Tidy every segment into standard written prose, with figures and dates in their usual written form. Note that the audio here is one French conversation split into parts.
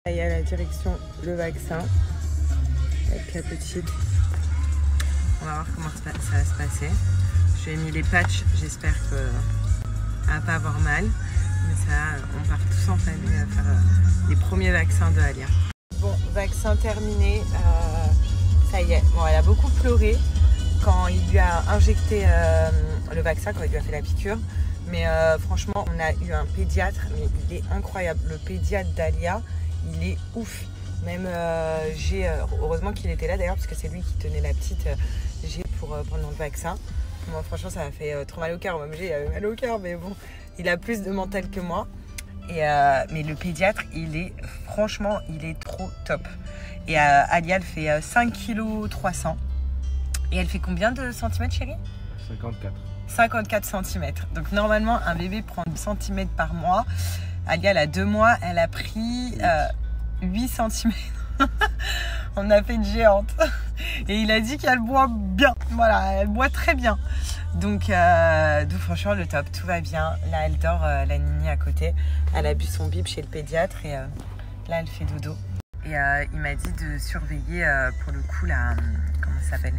Il y a la direction le vaccin avec la petite. On va voir comment ça va se passer. Je lui ai mis les patchs, j'espère qu'elle va pas avoir mal. Mais ça, on part tous en famille à faire les premiers vaccins de Alia. Bon, vaccin terminé. Ça y est. Bon, elle a beaucoup pleuré quand il lui a injecté le vaccin, quand il lui a fait la piqûre. Mais franchement, on a eu un pédiatre, mais il est incroyable. Le pédiatre d'Alia, il est ouf. Même heureusement qu'il était là d'ailleurs, parce que c'est lui qui tenait la petite pour pendant le vaccin. Moi, franchement, ça m'a fait trop mal au cœur. Même j'ai mal au cœur, mais bon, il a plus de mental que moi. Mais le pédiatre, franchement, il est trop top. Et Alia, elle fait 5,3 kg. Et elle fait combien de centimètres, chérie? 54. 54 cm. Donc normalement, un bébé prend 10 cm par mois. Alia, elle a 2 mois, elle a pris 8 cm. On a fait une géante. Et il a dit qu'elle boit bien. Voilà, elle boit très bien. Donc franchement, le top, tout va bien. Là, elle dort, la Nini à côté. Elle a bu son bib chez le pédiatre et là, elle fait dodo. Et il m'a dit de surveiller pour le coup comment ça s'appelle,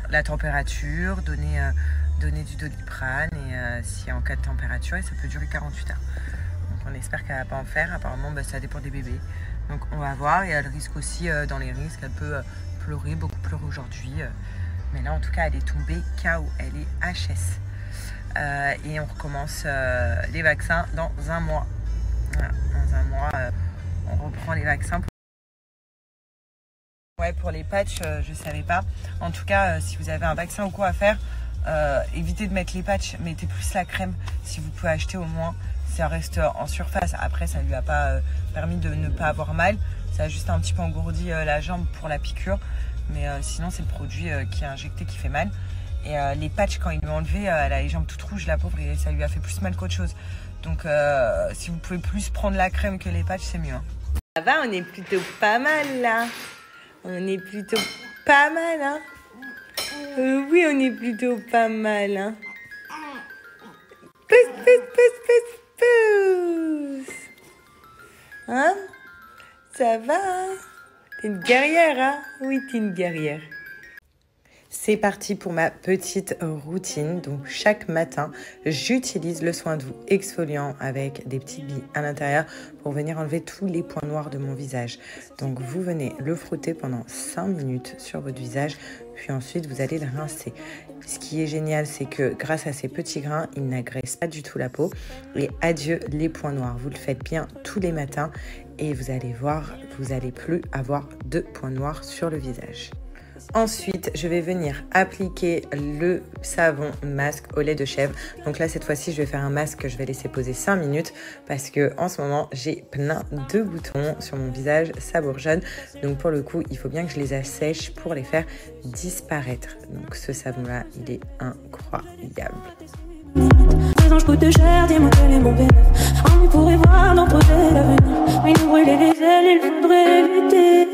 la température, donner du Doliprane et si en cas de température, et ça peut durer 48 heures. Donc on espère qu'elle ne va pas en faire. Apparemment, ça dépend des bébés. Donc on va voir. Et elle risque aussi, dans les risques, elle peut pleurer, beaucoup pleurer aujourd'hui. Mais là, en tout cas, elle est tombée KO. Elle est HS. Et on recommence les vaccins dans un mois. Voilà, dans un mois, on reprend les vaccins. Ouais, pour les patchs, je ne savais pas. En tout cas, si vous avez un vaccin ou quoi à faire, évitez de mettre les patchs, mettez plus la crème si vous pouvez acheter au moins. Ça reste en surface. Après, ça ne lui a pas permis de ne pas avoir mal. Ça a juste un petit peu engourdi la jambe pour la piqûre. Mais sinon, c'est le produit qui est injecté qui fait mal. Et les patchs, quand ils lui ont enlevé, elle a les jambes toutes rouges, la pauvre, et ça lui a fait plus mal qu'autre chose. Donc, si vous pouvez plus prendre la crème que les patchs, c'est mieux. Ça va, on est plutôt pas mal là. On est plutôt pas mal, hein. Oui, on est plutôt pas mal, hein. Pousse, pousse, pousse, pousse, pousse. Hein? Ça va, hein? T'es une guerrière, hein? Oui, t'es une guerrière. C'est parti pour ma petite routine. Donc chaque matin, j'utilise le soin doux exfoliant avec des petites billes à l'intérieur pour venir enlever tous les points noirs de mon visage. Donc vous venez le frotter pendant 5 minutes sur votre visage, puis ensuite vous allez le rincer. Ce qui est génial, c'est que grâce à ces petits grains, il n'agresse pas du tout la peau. Et adieu les points noirs. Vous le faites bien tous les matins et vous allez voir, vous n'allez plus avoir de points noirs sur le visage. Ensuite, je vais venir appliquer le savon masque au lait de chèvre. Donc là, cette fois-ci, je vais faire un masque que je vais laisser poser 5 minutes parce que en ce moment, j'ai plein de boutons sur mon visage, ça bourgeonne. Donc pour le coup, il faut bien que je les assèche pour les faire disparaître. Donc ce savon-là, il est incroyable. Les anges coûtent cher, dis-moi quel est mon bénéfice. On pourrait voir dans projet l'avenir. Mais nous brûler les ailes, il faudrait éviter.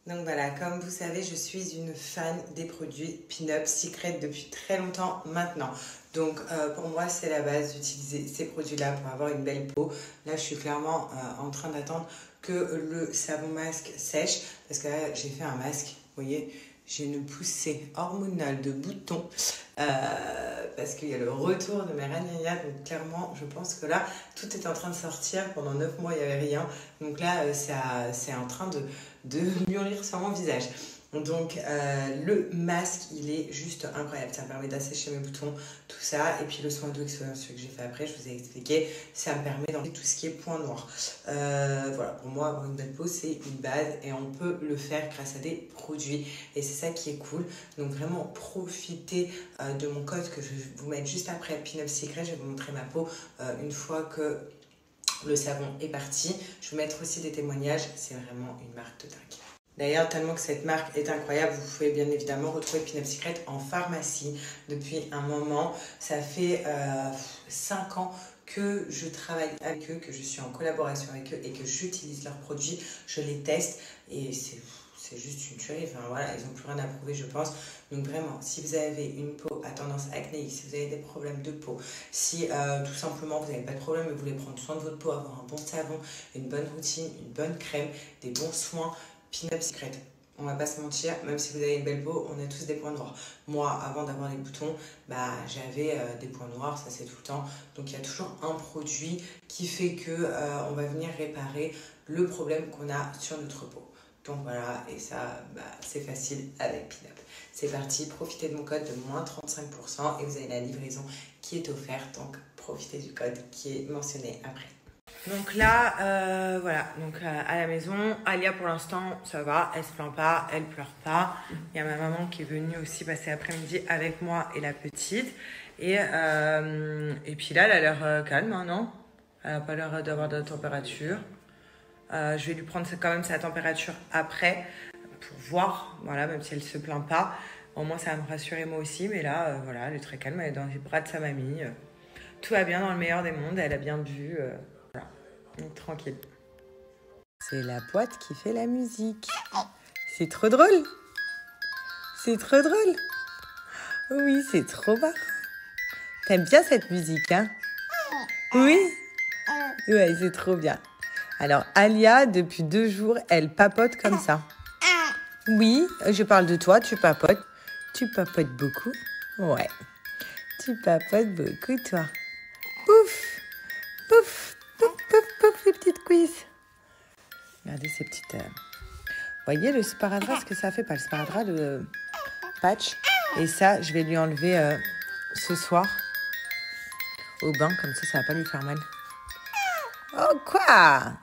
Donc voilà, comme vous savez, je suis une fan des produits Pin-Up Secret depuis très longtemps maintenant. Donc pour moi, c'est la base d'utiliser ces produits-là pour avoir une belle peau. Là, je suis clairement en train d'attendre que le savon masque sèche. Parce que là, j'ai fait un masque, vous voyez, j'ai une poussée hormonale de boutons parce qu'il y a le retour de mes ragnagnas. Donc clairement, je pense que là, tout est en train de sortir. Pendant 9 mois, il n'y avait rien. Donc là, c'est en train de mûrir sur mon visage. Donc le masque, il est juste incroyable. Ça me permet d'assécher mes boutons, tout ça. Et puis le soin doux exfoliant, celui que j'ai fait après, je vous ai expliqué, ça me permet d'enlever tout ce qui est point noir. Voilà, pour moi, avoir une belle peau, c'est une base et on peut le faire grâce à des produits. Et c'est ça qui est cool. Donc vraiment, profitez de mon code que je vais vous mettre juste après Pin-Up Secret. Je vais vous montrer ma peau une fois que le savon est parti. Je vais vous mettre aussi des témoignages. C'est vraiment une marque de dingue. D'ailleurs, tellement que cette marque est incroyable, vous pouvez bien évidemment retrouver Pin-Up Secret en pharmacie depuis un moment. Ça fait 5 ans que je travaille avec eux, que je suis en collaboration avec eux et que j'utilise leurs produits. Je les teste et c'est c'est juste une tuerie. Enfin voilà, ils n'ont plus rien à prouver, je pense. Donc vraiment, si vous avez une peau à tendance acnéique, si vous avez des problèmes de peau, si tout simplement vous n'avez pas de problème et vous voulez prendre soin de votre peau, avoir un bon savon, une bonne routine, une bonne crème, des bons soins, Pin-Up Secret. On va pas se mentir, même si vous avez une belle peau, on a tous des points noirs. Moi, avant d'avoir les boutons, j'avais des points noirs, ça c'est tout le temps. Donc il y a toujours un produit qui fait que on va venir réparer le problème qu'on a sur notre peau. Donc voilà, et ça, c'est facile avec Pin-Up. C'est parti, profitez de mon code de moins 35% et vous avez la livraison qui est offerte. Donc profitez du code qui est mentionné après. Donc là, voilà, donc à la maison, Alia pour l'instant ça va, elle se plaint pas, elle pleure pas. Il y a ma maman qui est venue aussi passer l'après-midi avec moi et la petite. Et puis là, elle a l'air calme, hein, non? Elle n'a pas l'air d'avoir de température. Je vais lui prendre quand même sa température après pour voir, voilà, même si elle se plaint pas. Au moins ça va me rassurer moi aussi, mais là, voilà, elle est très calme, elle est dans les bras de sa mamie. Tout va bien dans le meilleur des mondes, elle a bien bu. Voilà, donc tranquille. C'est la boîte qui fait la musique. C'est trop drôle. C'est trop drôle. Oui, c'est trop marrant. T'aimes bien cette musique, hein? Oui? Ouais, c'est trop bien. Alors, Alia, depuis 2 jours, elle papote comme ça. Oui, je parle de toi, tu papotes. Tu papotes beaucoup? Ouais. Tu papotes beaucoup, toi. Pouf! Pouf! Pouf, pouf, pouf, les petites cuisses. Regardez ces petites... voyez le sparadrap, ce que ça fait? Pas le sparadrap, le patch. Et ça, je vais lui enlever ce soir au bain, comme ça va pas lui faire mal. Oh, quoi?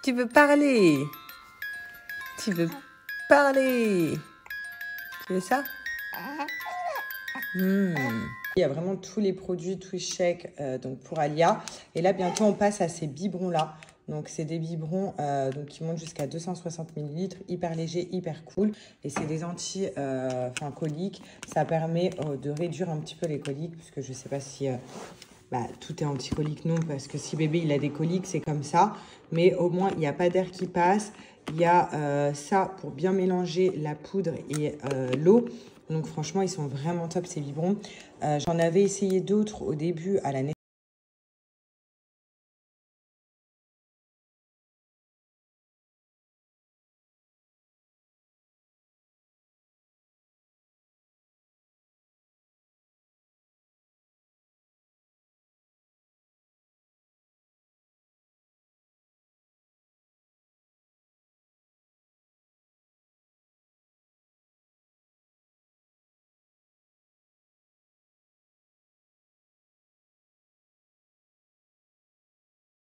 Tu veux parler? Tu veux parler? Tu veux ça? Il y a vraiment tous les produits Twishek donc pour Alia. Et là, bientôt, on passe à ces biberons-là. Donc, c'est des biberons donc, qui montent jusqu'à 260 ml, hyper léger, hyper cool. Et c'est des anti-coliques. Ça permet de réduire un petit peu les coliques, parce que je ne sais pas si... tout est anti-colique, non, parce que si bébé il a des coliques, c'est comme ça. Mais au moins, il n'y a pas d'air qui passe. Il y a ça pour bien mélanger la poudre et l'eau. Donc franchement, ils sont vraiment top ces biberons. J'en avais essayé d'autres au début à la naissance.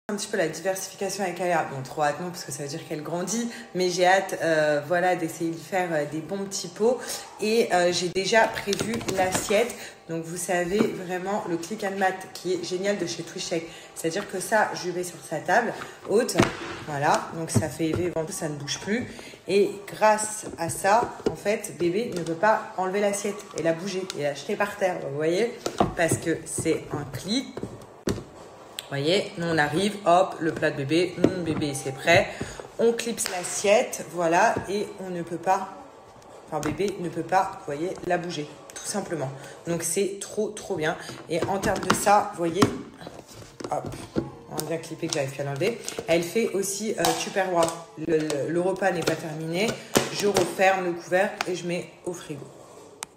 Un petit peu la diversification avec Alia. Bon, trop hâte non, parce que ça veut dire qu'elle grandit, mais j'ai hâte voilà, d'essayer de faire des bons petits pots. Et j'ai déjà prévu l'assiette. Donc vous savez vraiment le click and mat qui est génial de chez Twishek. C'est-à-dire que ça, je vais sur sa table haute. Voilà, donc ça fait ventoux, ça ne bouge plus. Et grâce à ça, en fait, bébé ne peut pas enlever l'assiette et la bouger et la jeter par terre. Vous voyez? Parce que c'est un clic. Vous voyez, nous on arrive, hop, le plat de bébé, bébé c'est prêt. On clipse l'assiette, voilà, et on ne peut pas, enfin bébé ne peut pas, vous voyez, la bouger, tout simplement. Donc c'est trop bien. Et en termes de ça, vous voyez, hop, on a bien clippé que j'avais fait l'enlever. Elle fait aussi Tupperware. Le repas n'est pas terminé, je referme le couvercle et je mets au frigo.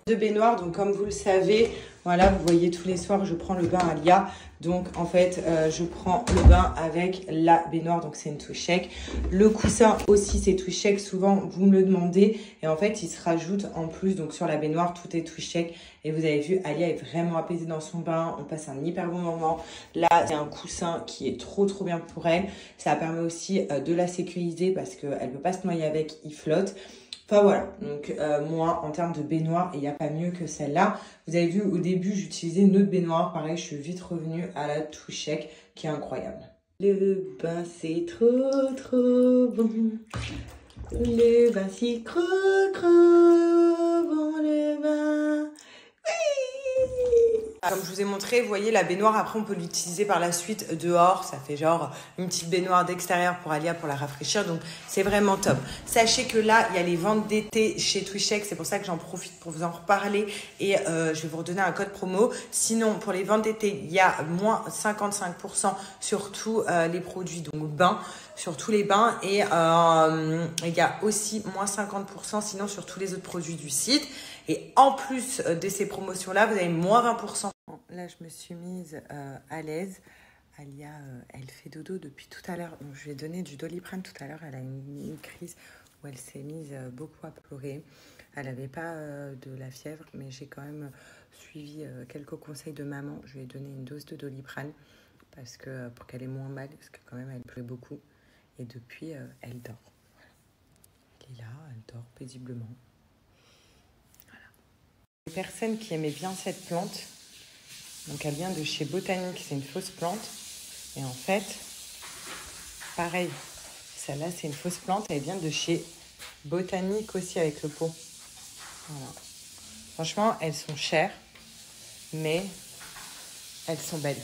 De baignoire, donc comme vous le savez, voilà, vous voyez tous les soirs je prends le bain à Alia. Donc en fait je prends le bain avec la baignoire, donc c'est une Twishek. Le coussin aussi c'est Twishek, souvent vous me le demandez. Et en fait il se rajoute en plus, donc sur la baignoire tout est Twishek. Et vous avez vu, Alia est vraiment apaisée dans son bain, on passe un hyper bon moment. Là c'est un coussin qui est trop bien pour elle. Ça permet aussi de la sécuriser parce qu'elle ne peut pas se noyer avec, il flotte. Enfin voilà, donc moi en termes de baignoire, il n'y a pas mieux que celle-là. Vous avez vu au début j'utilisais une autre baignoire, pareil je suis vite revenue à la Twishek qui est incroyable. Le bain c'est trop bon, le bain c'est trop bon, le bain. Oui. Comme je vous ai montré, vous voyez la baignoire, après on peut l'utiliser par la suite dehors. Ça fait genre une petite baignoire d'extérieur pour Alia pour la rafraîchir. Donc c'est vraiment top. Sachez que là, il y a les ventes d'été chez Twitchex. C'est pour ça que j'en profite pour vous en reparler. Et je vais vous redonner un code promo. Sinon, pour les ventes d'été, il y a moins 55% sur tous les produits, donc bains, sur tous les bains. Et il y a aussi moins 50% sinon sur tous les autres produits du site. Et en plus de ces promotions-là, vous avez moins 20%. Là, je me suis mise à l'aise. Alia, elle fait dodo depuis tout à l'heure. Donc, je lui ai donné du Doliprane tout à l'heure. Elle a une crise où elle s'est mise beaucoup à pleurer. Elle n'avait pas de la fièvre, mais j'ai quand même suivi quelques conseils de maman. Je lui ai donné une dose de Doliprane pour qu'elle ait moins mal, parce que quand même, elle pleurait beaucoup. Et depuis, elle dort. Elle est là, elle dort paisiblement. Les personnes qui aimaient bien cette plante, donc elle vient de chez Botanique, c'est une fausse plante. Et en fait, pareil, celle-là c'est une fausse plante, elle vient de chez Botanique aussi avec le pot. Voilà. Franchement, elles sont chères, mais elles sont belles.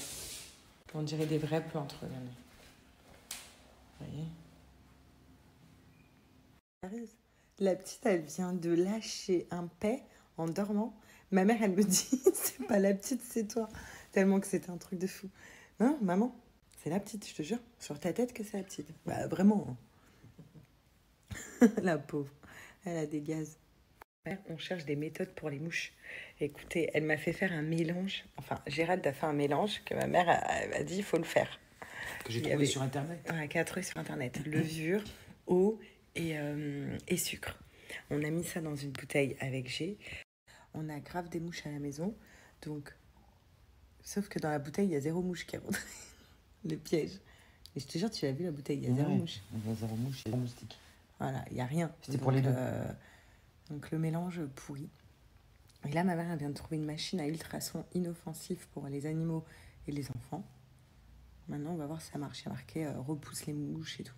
On dirait des vraies plantes, regardez. Vous voyez ? La petite, elle vient de lâcher un paix en dormant. Ma mère, elle me dit, c'est pas la petite, c'est toi. Tellement que c'était un truc de fou. Non, maman, c'est la petite, je te jure. Sur ta tête que c'est la petite. Bah, vraiment. Hein. La pauvre. Elle a des gaz. On cherche des méthodes pour les mouches. Écoutez, elle m'a fait faire un mélange. Enfin, Gérald a fait un mélange que ma mère a dit, il faut le faire. Que j'ai trouvé sur Internet. Ouais, qu'elle a trouvé sur Internet. Levure, eau et sucre. On a mis ça dans une bouteille avec G. On a grave des mouches à la maison. Donc, sauf que dans la bouteille, il y a 0 mouche qui est rentrée. Le piège. Et je te jure, tu l'as vu la bouteille, il y a 0 mouche. Il y a 0 mouche et 0 moustiques. Voilà, il n'y a rien. C'était pour les deux. Donc le mélange pourri. Et là, ma mère elle vient de trouver une machine à ultrasons inoffensif pour les animaux et les enfants. Maintenant, on va voir si ça marche. Il y a marqué repousse les mouches et tout.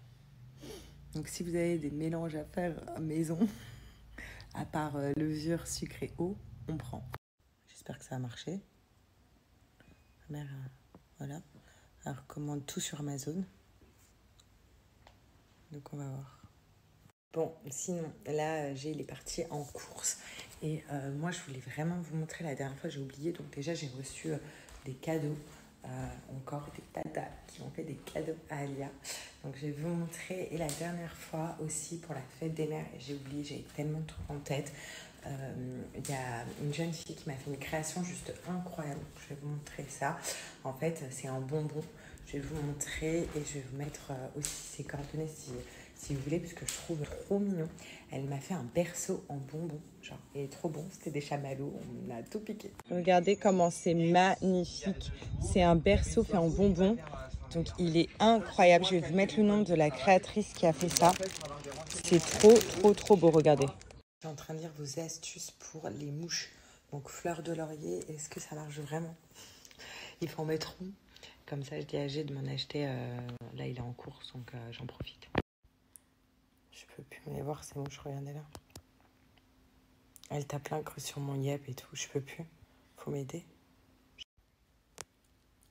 Donc si vous avez des mélanges à faire maison, à part levure, sucre et eau, on prend. J'espère que ça a marché. Ma mère, voilà, elle recommande tout sur Amazon. Donc on va voir. Bon, sinon, là, il est parti en course. Et moi, je voulais vraiment vous montrer. La dernière fois, j'ai oublié. Donc déjà, j'ai reçu des cadeaux. Encore des tatas qui ont fait des cadeaux à Alia. Donc je vais vous montrer. Et la dernière fois aussi pour la fête des mères, j'ai oublié, j'ai tellement de trucs en tête. Il y a une jeune fille qui m'a fait une création juste incroyable. Je vais vous montrer ça. En fait, c'est un bonbon. Je vais vous montrer et je vais vous mettre aussi ses coordonnées si vous voulez, parce que je trouve trop mignon. Elle m'a fait un berceau en bonbons. Genre, il est trop bon. C'était des chamallows. On a tout piqué. Regardez comment c'est magnifique. C'est un berceau fait en bonbons. Donc, il est incroyable. Je vais vous mettre le nom de la créatrice qui a fait ça. C'est trop, trop, trop beau. Regardez. Je suis en train de lire vos astuces pour les mouches. Donc, fleur de laurier, est-ce que ça marche vraiment? Il faut en mettre un. Comme ça, je dis à G de m'en acheter. Là, il est en course, donc j'en profite. Je peux plus les voir, ces mouches, regardez là. Elle tape l'incre sur mon yep et tout, je peux plus. Faut m'aider.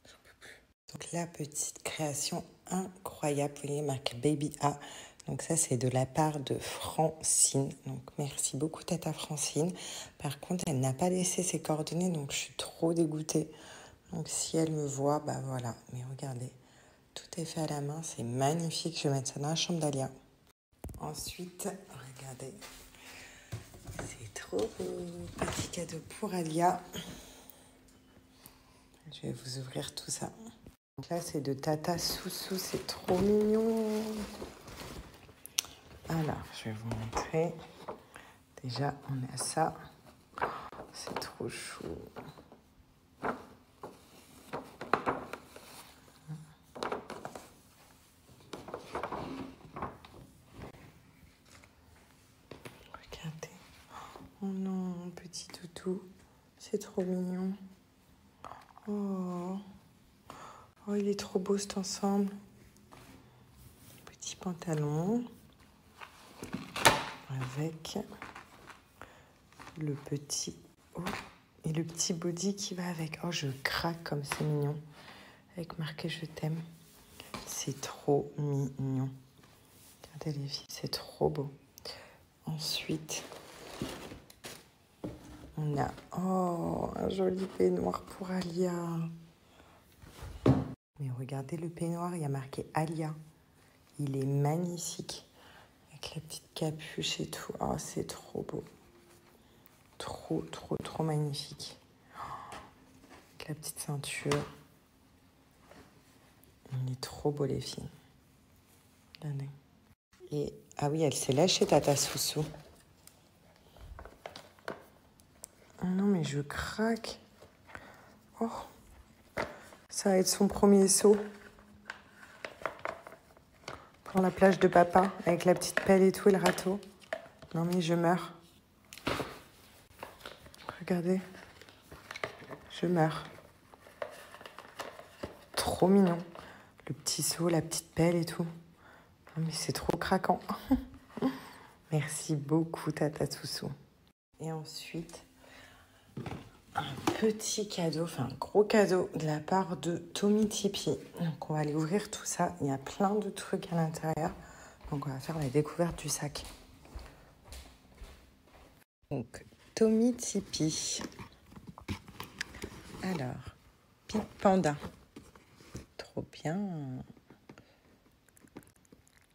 J'en peux plus. Donc la petite création incroyable, vous voyez, marque Baby A. Donc ça, c'est de la part de Francine. Donc merci beaucoup, Tata Francine. Par contre, elle n'a pas laissé ses coordonnées, donc je suis trop dégoûtée. Donc si elle me voit, bah voilà. Mais regardez, tout est fait à la main, c'est magnifique. Je vais mettre ça dans la chambre d'Alia. Ensuite, regardez, c'est trop beau. Petit cadeau pour Alia. Je vais vous ouvrir tout ça. Donc là, c'est de Tata Soussou, c'est trop mignon. Alors, je vais vous montrer. Déjà, on a ça. C'est trop chou. Oh non, petit toutou, c'est trop mignon. Oh, il est trop beau cet ensemble. Petit pantalon avec le petit haut Et le petit body qui va avec. Oh, je craque comme c'est mignon. Avec marqué je t'aime. C'est trop mignon. Regardez les filles, c'est trop beau. Ensuite, on a un joli peignoir pour Alia. Mais regardez le peignoir, il y a marqué Alia. Il est magnifique. Avec la petite capuche et tout. Oh, c'est trop beau. Trop, trop, trop magnifique. Avec la petite ceinture. Il est trop beau, les filles. Regardez. Et, ah oui, elle s'est lâchée, Tata Soussou. Oh non, mais je craque. Oh, ça va être son premier saut. Pour la plage de papa, avec la petite pelle et tout, et le râteau. Non, mais je meurs. Regardez. Je meurs. Trop mignon. Le petit seau, la petite pelle et tout. Non, mais c'est trop craquant. Merci beaucoup, Tata Soussou. Et ensuite, un petit cadeau, enfin un gros cadeau de la part de Tommy Tipeee. Donc, on va aller ouvrir tout ça. Il y a plein de trucs à l'intérieur. Donc, on va faire la découverte du sac. Donc, Tommy Tipeee. Alors, Pink Panda. Trop bien.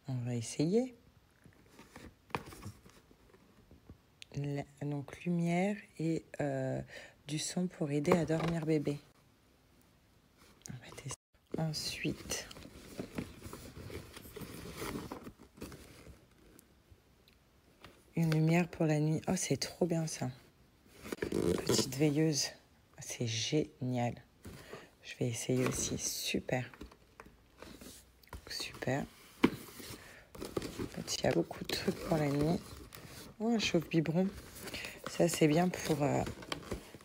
On va essayer. Donc, lumière et du son pour aider à dormir bébé. On va tester. Ensuite, une lumière pour la nuit. Oh, c'est trop bien ça. Petite veilleuse. C'est génial. Je vais essayer aussi. Super. Super. Il y a beaucoup de trucs pour la nuit. Oh, un chauffe-biberon. Ça, c'est bien pour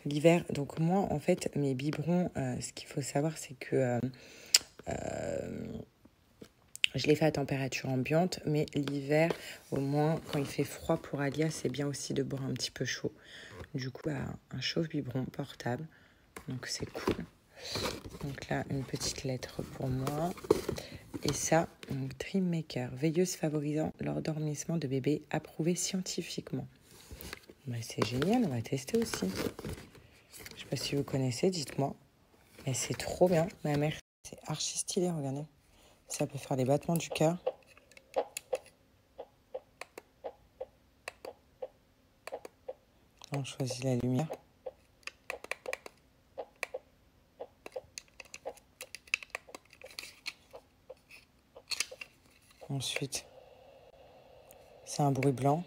l'hiver. Donc, moi, en fait, mes biberons, ce qu'il faut savoir, c'est que je les fais à température ambiante. Mais l'hiver, au moins, quand il fait froid pour Alia, c'est bien aussi de boire un petit peu chaud. Du coup, un chauffe-biberon portable. Donc, c'est cool. Donc là, une petite lettre pour moi. Et ça, donc Dream Maker, veilleuse favorisant l'endormissement de bébé, approuvé scientifiquement. Ben, c'est génial, on va tester aussi. Je ne sais pas si vous connaissez, dites-moi. Mais c'est trop bien, ma mère. C'est archi stylé, regardez. Ça peut faire des battements du cœur. On choisit la lumière. Ensuite, c'est un bruit blanc.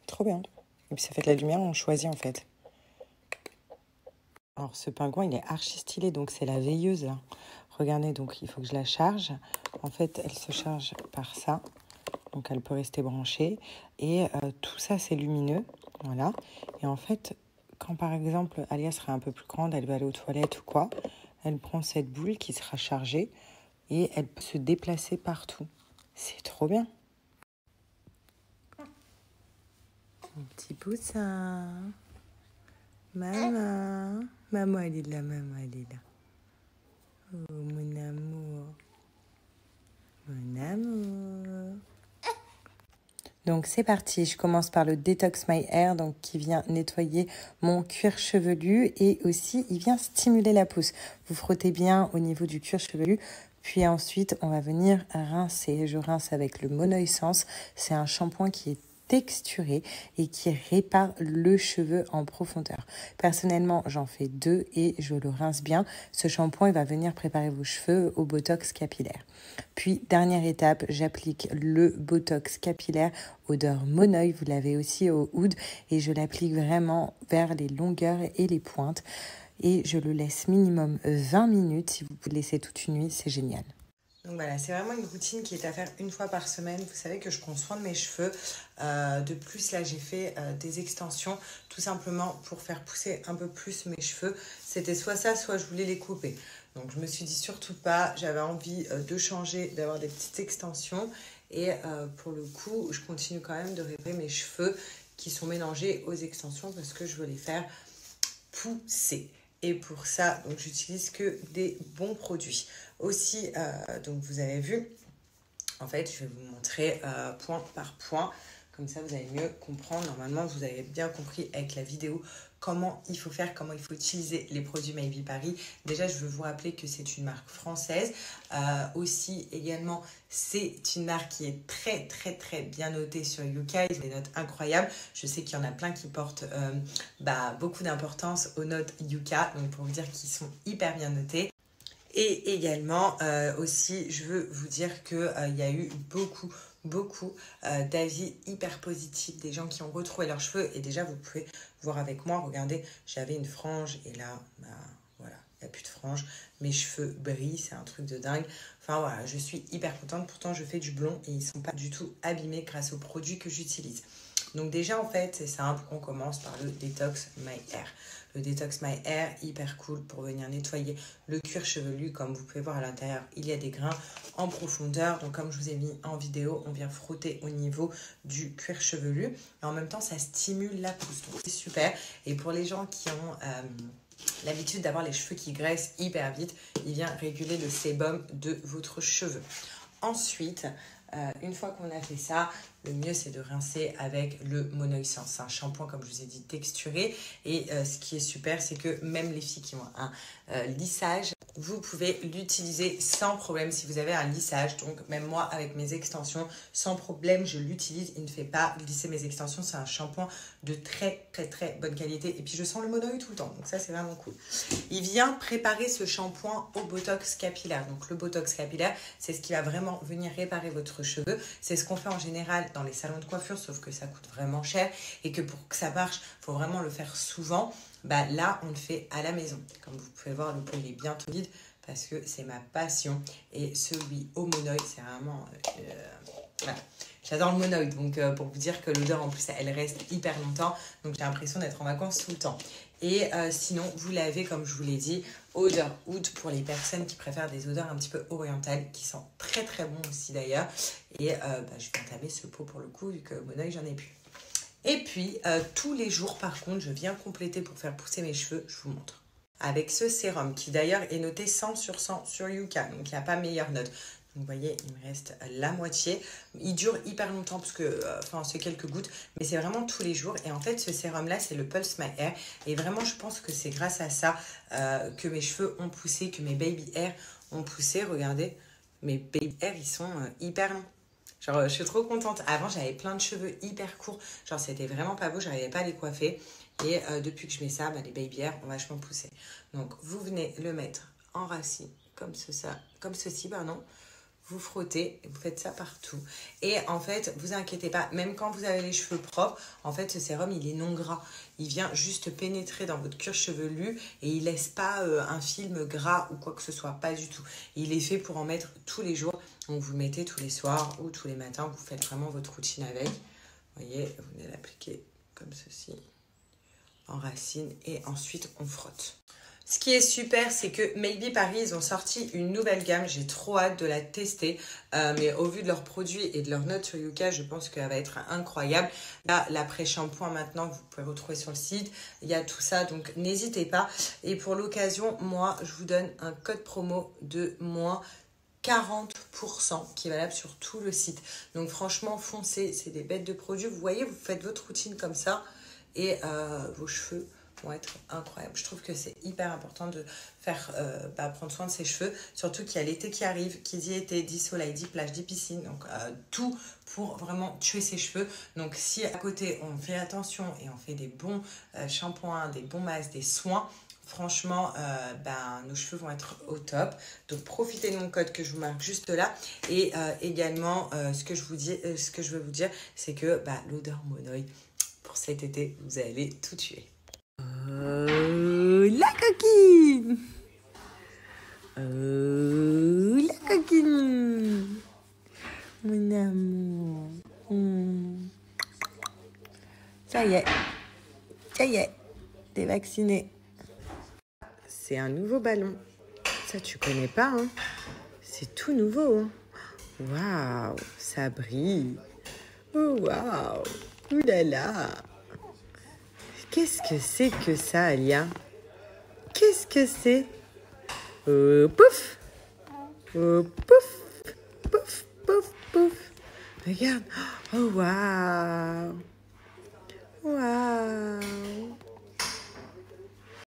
Trop bien. Et puis ça fait de la lumière, on choisit en fait. Alors ce pingouin, il est archi stylé, donc c'est la veilleuse là. Regardez, donc il faut que je la charge. En fait, elle se charge par ça. Donc elle peut rester branchée. Et tout ça, c'est lumineux. Voilà. Et en fait, quand par exemple Alia sera un peu plus grande, elle va aller aux toilettes ou quoi, elle prend cette boule qui sera chargée et elle peut se déplacer partout. C'est trop bien. Mon petit poussin. Maman. Maman, elle est là, maman, elle est là. Oh, mon amour. Mon amour. Donc c'est parti, je commence par le Detox My Hair, donc qui vient nettoyer mon cuir chevelu et aussi il vient stimuler la pousse. Vous frottez bien au niveau du cuir chevelu, puis ensuite on va venir rincer. Je rince avec le Monoessence, c'est un shampoing qui est texturé et qui répare le cheveu en profondeur. Personnellement, j'en fais 2 et je le rince bien. Ce shampoing, il va venir préparer vos cheveux au botox capillaire. Puis, dernière étape, j'applique le botox capillaire odeur Monoeil. Vous l'avez aussi au oud et je l'applique vraiment vers les longueurs et les pointes. Et je le laisse minimum 20 minutes. Si vous le laissez toute une nuit, c'est génial. Donc voilà, c'est vraiment une routine qui est à faire une fois par semaine. Vous savez que je prends soin de mes cheveux. De plus, là, j'ai fait des extensions tout simplement pour faire pousser un peu plus mes cheveux. C'était soit ça, soit je voulais les couper. Donc je me suis dit surtout pas, j'avais envie de changer, d'avoir des petites extensions. Et pour le coup, je continue quand même de réparer mes cheveux qui sont mélangés aux extensions parce que je veux les faire pousser. Et pour ça, donc j'utilise que des bons produits. Aussi, donc vous avez vu, en fait, je vais vous montrer point par point. Comme ça, vous allez mieux comprendre. Normalement, vous avez bien compris avec la vidéo comment il faut faire, comment il faut utiliser les produits Maybe Paris. Déjà, je veux vous rappeler que c'est une marque française. Aussi, également, c'est une marque qui est très, très, très bien notée sur Yuka. Ils ont des notes incroyables. Je sais qu'il y en a plein qui portent beaucoup d'importance aux notes Yuka. Donc, pour vous dire qu'ils sont hyper bien notés. Et également, aussi, je veux vous dire qu'il y a eu beaucoup d'avis hyper positifs, des gens qui ont retrouvé leurs cheveux. Et déjà, vous pouvez voir avec moi, regardez, j'avais une frange et là, voilà, il n'y a plus de frange. Mes cheveux brillent, c'est un truc de dingue. Enfin voilà, je suis hyper contente. Pourtant, je fais du blond et ils ne sont pas du tout abîmés grâce aux produits que j'utilise. Donc déjà, en fait, c'est simple, on commence par le Detox My Hair. Le Detox My Hair, hyper cool pour venir nettoyer le cuir chevelu. Comme vous pouvez voir à l'intérieur, il y a des grains en profondeur. Donc comme je vous ai mis en vidéo, on vient frotter au niveau du cuir chevelu. Et en même temps, ça stimule la pousse. Donc c'est super. Et pour les gens qui ont l'habitude d'avoir les cheveux qui graissent hyper vite, il vient réguler le sébum de votre cheveu. Ensuite, une fois qu'on a fait ça, le mieux c'est de rincer avec le Monoï Sense. C'est un shampoing, comme je vous ai dit, texturé. Et ce qui est super, c'est que même les filles qui ont un lissage, vous pouvez l'utiliser sans problème si vous avez un lissage. Donc même moi avec mes extensions, sans problème, je l'utilise. Il ne fait pas glisser mes extensions. C'est un shampoing de très très très bonne qualité. Et puis je sens le Monoï tout le temps. Donc ça c'est vraiment cool. Il vient préparer ce shampoing au Botox capillaire. Donc le Botox capillaire, c'est ce qui va vraiment venir réparer votre cheveu. C'est ce qu'on fait en général dans les salons de coiffure, sauf que ça coûte vraiment cher. Et que pour que ça marche, il faut vraiment le faire souvent. Là, on le fait à la maison. Comme vous pouvez voir, le pot il est bientôt vide parce que c'est ma passion. Et celui au Monoï, c'est vraiment... voilà. J'adore le Monoï. Donc, pour vous dire que l'odeur, en plus, elle reste hyper longtemps. Donc, j'ai l'impression d'être en vacances tout le temps. Et sinon, vous l'avez, comme je vous l'ai dit, odeur oud pour les personnes qui préfèrent des odeurs un petit peu orientales, qui sont très, très bons aussi d'ailleurs. Et je vais entamer ce pot pour le coup, vu que Monoï, j'en ai plus. Et puis, tous les jours, par contre, je viens compléter pour faire pousser mes cheveux. Je vous montre. Avec ce sérum, qui d'ailleurs est noté 100 sur 100 sur Yuka. Donc, il n'y a pas meilleure note. Donc, vous voyez, il me reste la moitié. Il dure hyper longtemps parce que, c'est quelques gouttes. Mais c'est vraiment tous les jours. Et en fait, ce sérum-là, c'est le Pulse My Hair. Et vraiment, je pense que c'est grâce à ça que mes cheveux ont poussé, que mes baby hair ont poussé. Regardez, mes baby hair, ils sont hyper longs. Genre, je suis trop contente. Avant, j'avais plein de cheveux hyper courts. Genre, c'était vraiment pas beau. J'arrivais pas à les coiffer. Et depuis que je mets ça, les baby hair ont vachement poussé. Donc, vous venez le mettre en racine, comme ceci, pardon. Vous frottez, et vous faites ça partout. Et en fait, vous inquiétez pas, même quand vous avez les cheveux propres, en fait, ce sérum, il est non gras. Il vient juste pénétrer dans votre cuir chevelu et il laisse pas un film gras ou quoi que ce soit, pas du tout. Il est fait pour en mettre tous les jours. Donc, vous le mettez tous les soirs ou tous les matins. Vous faites vraiment votre routine avec. Vous voyez, vous venez l'appliquer comme ceci, en racine. Et ensuite, on frotte. Ce qui est super, c'est que Maybe Paris, ils ont sorti une nouvelle gamme. J'ai trop hâte de la tester. Mais au vu de leurs produits et de leurs notes sur Yuka, je pense qu'elle va être incroyable. Là, l'après-shampoing maintenant, vous pouvez retrouver sur le site. Il y a tout ça, donc n'hésitez pas. Et pour l'occasion, moi, je vous donne un code promo de moins 40% qui est valable sur tout le site. Donc franchement, foncez. C'est des bêtes de produits. Vous voyez, vous faites votre routine comme ça. Et vos cheveux vont être incroyables. Je trouve que c'est hyper important de faire prendre soin de ses cheveux, surtout qu'il y a l'été qui arrive, qui dit été, dit soleil, dit plage, dit piscine, donc tout pour vraiment tuer ses cheveux. Donc si à côté on fait attention et on fait des bons shampoings, des bons masques, des soins, franchement, nos cheveux vont être au top. Donc profitez de mon code que je vous marque juste là. Et également, ce que je veux vous dire, c'est que l'odeur Monoï, pour cet été, vous allez tout tuer. Oh, la coquine! Oh, la coquine! Mon amour. Ça y est, t'es vacciné. C'est un nouveau ballon. Ça, tu connais pas, hein? C'est tout nouveau, hein? Waouh, ça brille. Oh, waouh. Ouh là là. Qu'est-ce que c'est que ça, Alia? Qu'est-ce que c'est? Pouf! Pouf! Pouf, pouf, pouf. Regarde. Oh, waouh. Waouh.